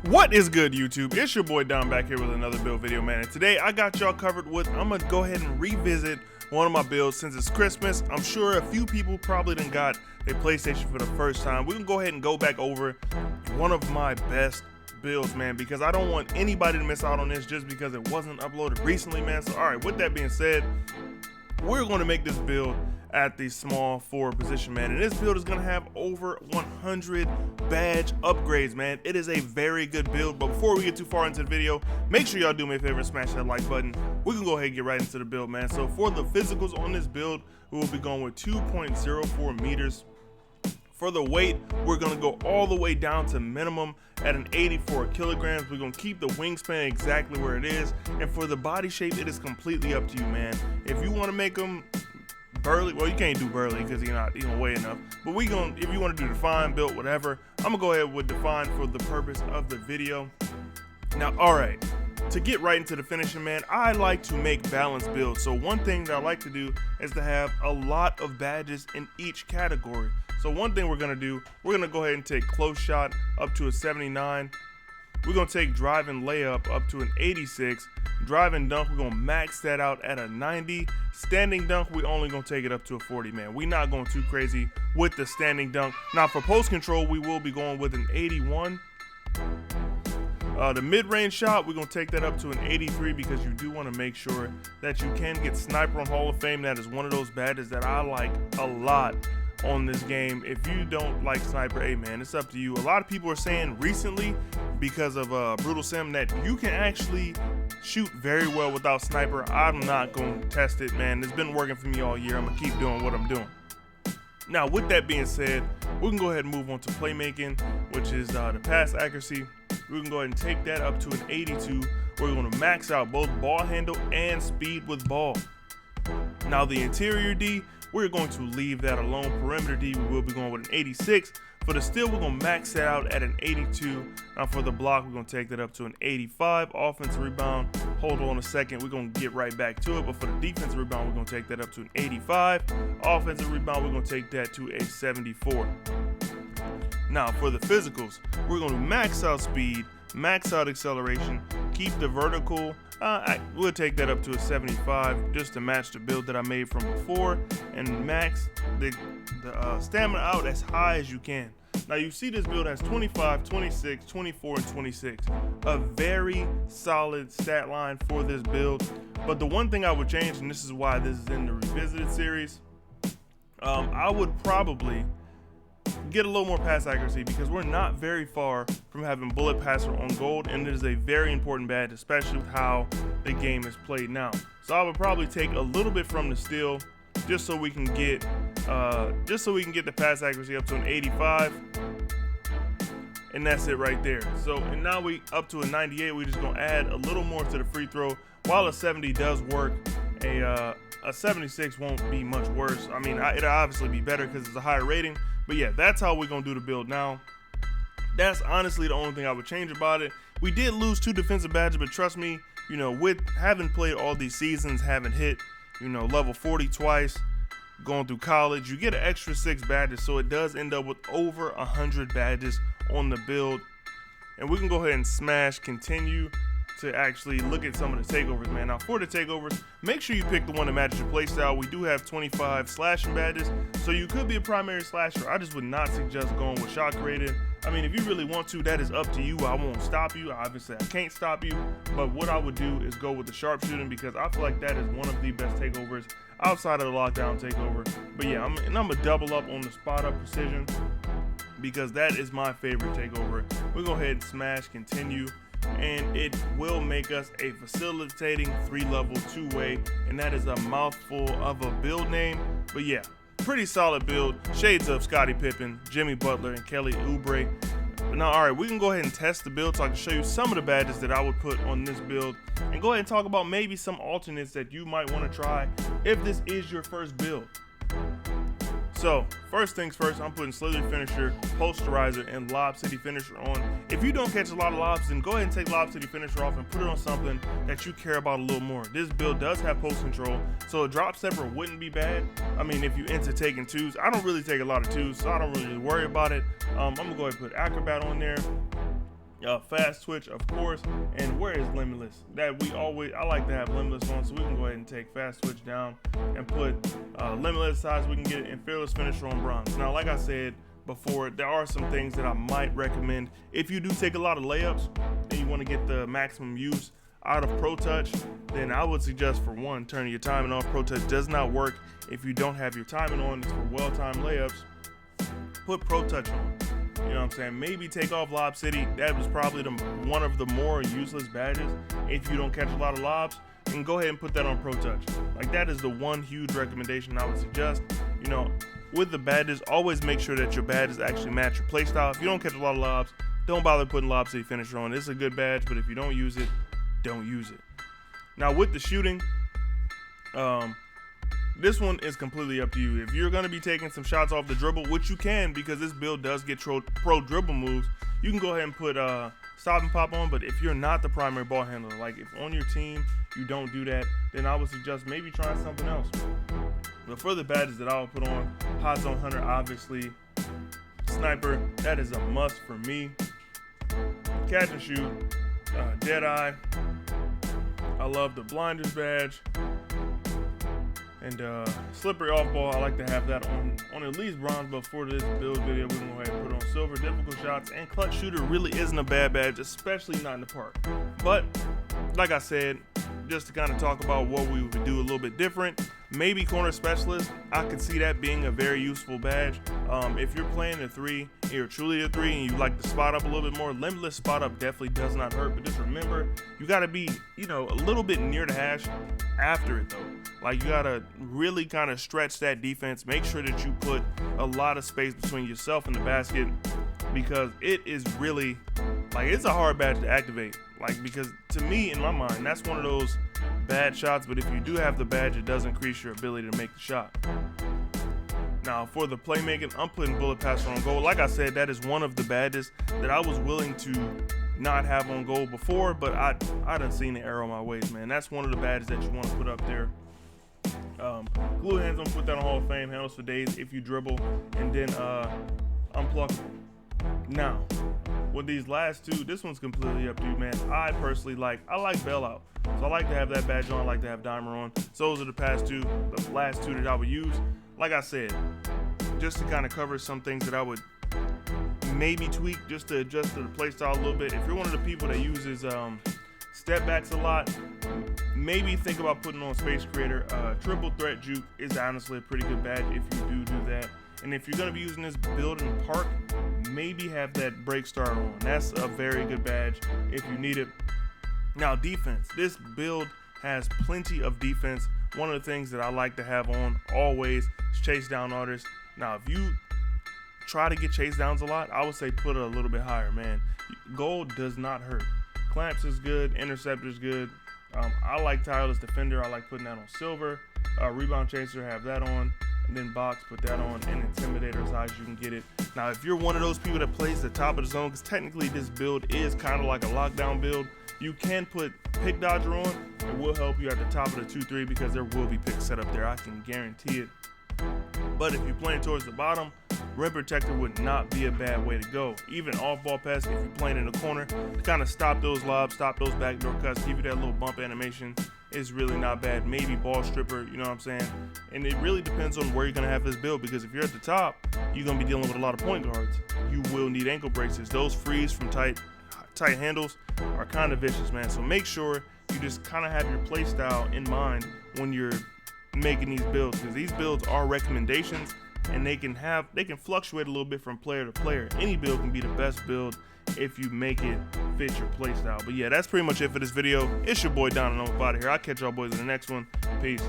What is good, YouTube? It's your boy Don back here with another build video, man. And today I got y'all covered with, I'm gonna go ahead and revisit one of my builds since it's Christmas. I'm sure a few people probably done got their PlayStation for the first time. We can go ahead and go back over one of my best builds, man, because I don't want anybody to miss out on this just because it wasn't uploaded recently, man. So, all right, with that being said, we're going to make this build at the small forward position, man, and this build is going to have over 100 badge upgrades, man. It is a very good build, but before we get too far into the video, make sure y'all do me a favor and smash that like button. We can go ahead and get right into the build, man. So for the physicals on this build, we will be going with 2.04 meters. For the weight, we're going to go all the way down to minimum at an 84 kilograms. We're going to keep the wingspan exactly where it is. And for the body shape, it is completely up to you, man. If you want to make them burly, well, you can't do burly because you're not even weigh enough. But if you want to do define, build, whatever, I'm going to go ahead with define for the purpose of the video. Now, all right. To get right into the finishing, man, I like to make balanced builds. So one thing that I like to do is to have a lot of badges in each category. So one thing we're gonna do, we're gonna go ahead and take close shot up to a 79. We're gonna take drive and layup up to an 86. Drive and dunk, we're gonna max that out at a 90. Standing dunk, we only gonna take it up to a 40, man. We're not going too crazy with the standing dunk. Now for post control, we will be going with an 81. The mid-range shot, we're going to take that up to an 83 because you do want to make sure that you can get sniper on Hall of Fame. That is one of those badges that I like a lot on this game. If you don't like sniper, hey man, it's up to you. A lot of people are saying recently because of Brutal Sim that you can actually shoot very well without sniper. I'm not going to test it, man. It's been working for me all year. I'm going to keep doing what I'm doing. Now, with that being said, we can go ahead and move on to playmaking, which is the pass accuracy. We can go ahead and take that up to an 82. We're going to max out both ball handle and speed with ball. Now, the interior D, we're going to leave that alone. Perimeter D, we will be going with an 86. For the steal, we're going to max that out at an 82. Now, for the block, we're going to take that up to an 85. Offensive rebound, hold on a second. We're going to get right back to it. But for the defensive rebound, we're going to take that up to an 85. Offensive rebound, we're going to take that to a 74. Now, for the physicals, we're going to max out speed, max out acceleration, keep the vertical. We'll take that up to a 75 just to match the build that I made from before, and max the stamina out as high as you can. Now, you see this build has 25, 26, 24, and 26. A very solid stat line for this build. But the one thing I would change, and this is why this is in the revisited series, I would probably get a little more pass accuracy because we're not very far from having bullet passer on gold, and it is a very important badge, especially with how the game is played now. So I would probably take a little bit from the steal just so we can get the pass accuracy up to an 85, and that's it right there. So, and now we up to a 98. We're just gonna add a little more to the free throw. While a 70 does work, a 76 won't be much worse. I mean, it'll obviously be better because it's a higher rating. But yeah, that's how we're going to do the build now. That's honestly the only thing I would change about it. We did lose 2 defensive badges, but trust me, you know, with having played all these seasons, having hit, you know, level 40 twice, going through college, you get an extra 6 badges. So it does end up with over 100 badges on the build. And we can go ahead and smash continue to actually look at some of the takeovers, man. Now for the takeovers, make sure you pick the one that matches your playstyle. We do have 25 slashing badges, so you could be a primary slasher. I just would not suggest going with shot rated. I mean, if you really want to, that is up to you. I won't stop you. Obviously, I can't stop you. But what I would do is go with the sharpshooting because I feel like that is one of the best takeovers outside of the lockdown takeover. But yeah, I'm gonna double up on the spot up precision because that is my favorite takeover. We'll go ahead and smash continue, and it will make us a facilitating 3-level 2-way, and that is a mouthful of a build name. But yeah, pretty solid build. Shades of Scottie Pippen, Jimmy Butler, and Kelly Oubre. But now, all right, we can go ahead and test the build so I can show you some of the badges that I would put on this build, and go ahead and talk about maybe some alternates that you might want to try if this is your first build. So, first things first, I'm putting Slither Finisher, Posterizer, and Lob City Finisher on. If you don't catch a lot of lobs, then go ahead and take Lob City Finisher off and put it on something that you care about a little more. This build does have post control, so a drop stepper wouldn't be bad. I mean, if you're into taking twos, I don't really take a lot of twos, so I don't really worry about it. I'm gonna go ahead and put Acrobat on there. fast twitch, of course, and where is limitless? I like to have limitless on, so we can go ahead and take fast twitch down and put limitless size. We can get it in fearless finisher on bronze. Now, like I said before, there are some things that I might recommend if you do take a lot of layups and you want to get the maximum use out of Pro Touch. Then I would suggest, for one, turning your timing off. Pro Touch does not work if you don't have your timing on. It's for well-timed layups. Put Pro Touch on. You know what I'm saying? Maybe take off Lob City. That was probably one of the more useless badges if you don't catch a lot of lobs. And go ahead and put that on Pro Touch. Like, that is the one huge recommendation I would suggest. You know, with the badges, always make sure that your badges actually match your playstyle. If you don't catch a lot of lobs, don't bother putting Lob City Finisher on. It's a good badge, but if you don't use it, don't use it. Now, with the shooting, this one is completely up to you. If you're going to be taking some shots off the dribble, which you can because this build does get pro dribble moves, you can go ahead and put stop and pop on. But if you're not the primary ball handler, like if on your team you don't do that, then I would suggest maybe trying something else. But for the badges that I would put on, Hot Zone Hunter, obviously. Sniper, that is a must for me. Catch and shoot, Deadeye. I love the Blinders badge. And slippery off ball, I like to have that on at least bronze, but for this build video, we're going to go ahead and put on silver. Difficult shots and clutch shooter really isn't a bad badge, especially not in the park. But like I said, just to kind of talk about what we would do a little bit different, maybe corner specialist. I could see that being a very useful badge. If you're playing a 3, you're truly a 3, and you like to spot up a little bit more, limitless spot up definitely does not hurt. But just remember, you got to be, you know, a little bit near the hash after it though. Like, you got to really kind of stretch that defense. Make sure that you put a lot of space between yourself and the basket, because it is really, like, it's a hard badge to activate. Like, because to me, in my mind, that's one of those bad shots, but if you do have the badge, it does increase your ability to make the shot. Now, for the playmaking, I'm putting bullet passer on goal. Like I said, that is one of the badges that I was willing to not have on goal before, but I done seen the arrow my ways, man. That's one of the badges that you want to put up there. Glue hands, I'm gonna put that on Hall of Fame. Handles for days if you dribble, and then unpluckable. Now, with these last two, this one's completely up to you, man. I personally like bailout, so I like to have that badge on. I like to have dimer on. So those are the last two that I would use. Like I said, just to kind of cover some things that I would maybe tweak just to adjust to the playstyle a little bit. If you're one of the people that uses step backs a lot, maybe think about putting on Space Creator. Triple Threat Juke is honestly a pretty good badge if you do that. And if you're going to be using this build in the park, maybe have that break start on. That's a very good badge if you need it. Now, defense. This build has plenty of defense. One of the things that I like to have on always is chase down artists. Now, if you try to get chase downs a lot, I would say put it a little bit higher, man. Gold does not hurt. Clamps is good. Interceptor is good. I like Tireless Defender. I like putting that on silver. Rebound Chaser, have that on. And then box, put that on. And Intimidator as high as you can get it. Now, if you're one of those people that plays the top of the zone, because technically this build is kind of like a lockdown build, you can put Pick Dodger on. It will help you at the top of the 2-3 because there will be picks set up there. I can guarantee it. But if you're playing towards the bottom, Rim Protector would not be a bad way to go. Even off-ball pass, if you're playing in the corner, to kind of stop those lobs, stop those backdoor cuts, give you that little bump animation, is really not bad. Maybe ball stripper, you know what I'm saying? And it really depends on where you're going to have this build, because if you're at the top, you're going to be dealing with a lot of point guards. You will need ankle braces. Those frees from tight handles are kind of vicious, man. So make sure you just kind of have your play style in mind when you're making these builds, because these builds are recommendations and they can fluctuate a little bit from player to player. Any build can be the best build if you make it fit your play style. But yeah, that's pretty much it for this video. It's your boy Don, and I'm out of here. I'll catch y'all boys in the next one. Peace.